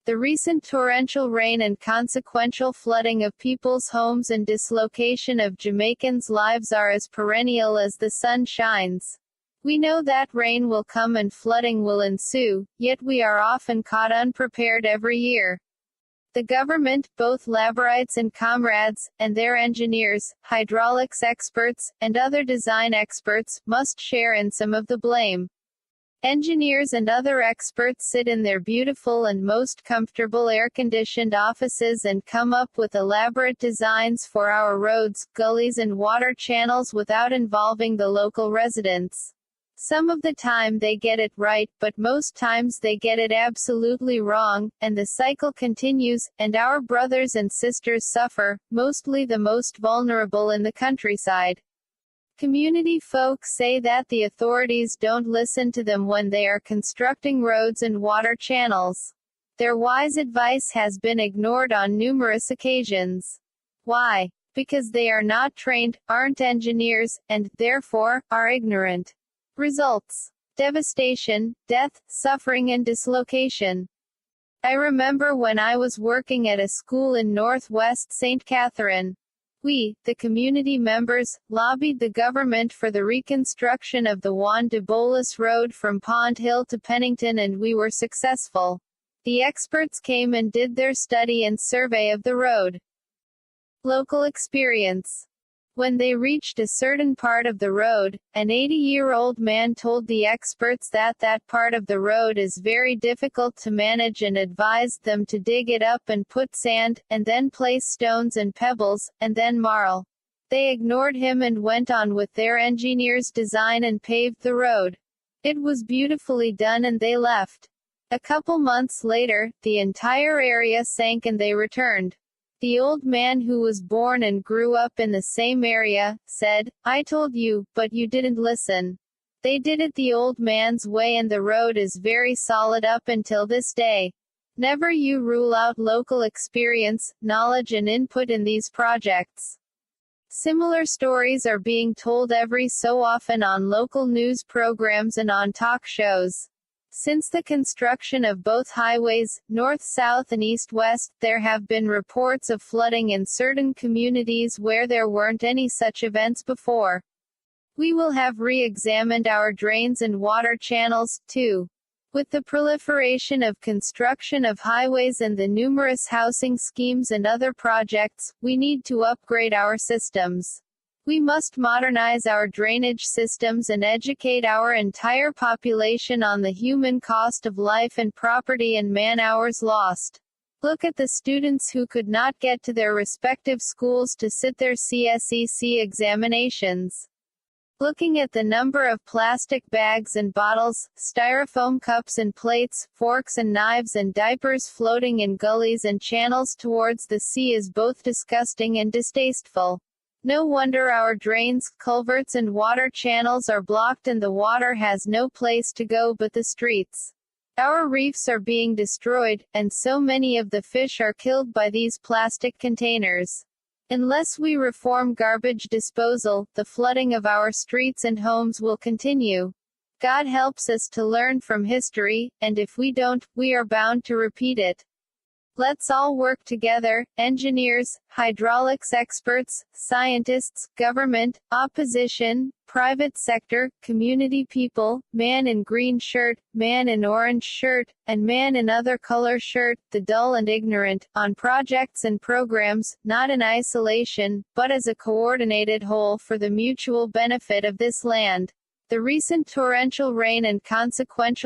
The recent torrential rain and consequential flooding of people's homes and dislocation of Jamaicans' lives are as perennial as the sun shines. We know that rain will come and flooding will ensue, yet we are often caught unprepared every year. The government, both laborites and comrades, and their engineers, hydraulics experts, and other design experts, must share in some of the blame. Engineers and other experts sit in their beautiful and most comfortable air-conditioned offices and come up with elaborate designs for our roads, gullies and water channels without involving the local residents. Some of the time they get it right, but most times they get it absolutely wrong, and the cycle continues, and our brothers and sisters suffer, mostly the most vulnerable in the countryside. Community folks say that the authorities don't listen to them when they are constructing roads and water channels. Their wise advice has been ignored on numerous occasions. Why? Because they are not trained, aren't engineers, and, therefore, are ignorant. Results: devastation, death, suffering and dislocation. I remember when I was working at a school in Northwest St. Catherine. We, the community members, lobbied the government for the reconstruction of the Juan de Bolis Road from Pond Hill to Pennington, and we were successful. The experts came and did their study and survey of the road. Local experience. When they reached a certain part of the road, an 80-year-old man told the experts that that part of the road is very difficult to manage and advised them to dig it up and put sand, and then place stones and pebbles, and then marl. They ignored him and went on with their engineer's design and paved the road. It was beautifully done and they left. A couple months later, the entire area sank and they returned. The old man, who was born and grew up in the same area, said, "I told you, but you didn't listen." They did it the old man's way and the road is very solid up until this day. Never you rule out local experience, knowledge and input in these projects. Similar stories are being told every so often on local news programs and on talk shows. Since the construction of both highways, north-south and east-west, there have been reports of flooding in certain communities where there weren't any such events before. We will have re-examined our drains and water channels, too. With the proliferation of construction of highways and the numerous housing schemes and other projects, we need to upgrade our systems. We must modernize our drainage systems and educate our entire population on the human cost of life and property and man-hours lost. Look at the students who could not get to their respective schools to sit their CSEC examinations. Looking at the number of plastic bags and bottles, styrofoam cups and plates, forks and knives and diapers floating in gullies and channels towards the sea is both disgusting and distasteful. No wonder our drains, culverts and water channels are blocked and the water has no place to go but the streets. Our reefs are being destroyed, and so many of the fish are killed by these plastic containers. Unless we reform garbage disposal, the flooding of our streets and homes will continue. God helps us to learn from history, and if we don't, we are bound to repeat it. Let's all work together, engineers, hydraulics experts, scientists, government, opposition, private sector, community people, man in green shirt, man in orange shirt, and man in other color shirt, the dull and ignorant, on projects and programs, not in isolation, but as a coordinated whole for the mutual benefit of this land. The recent torrential rain and consequential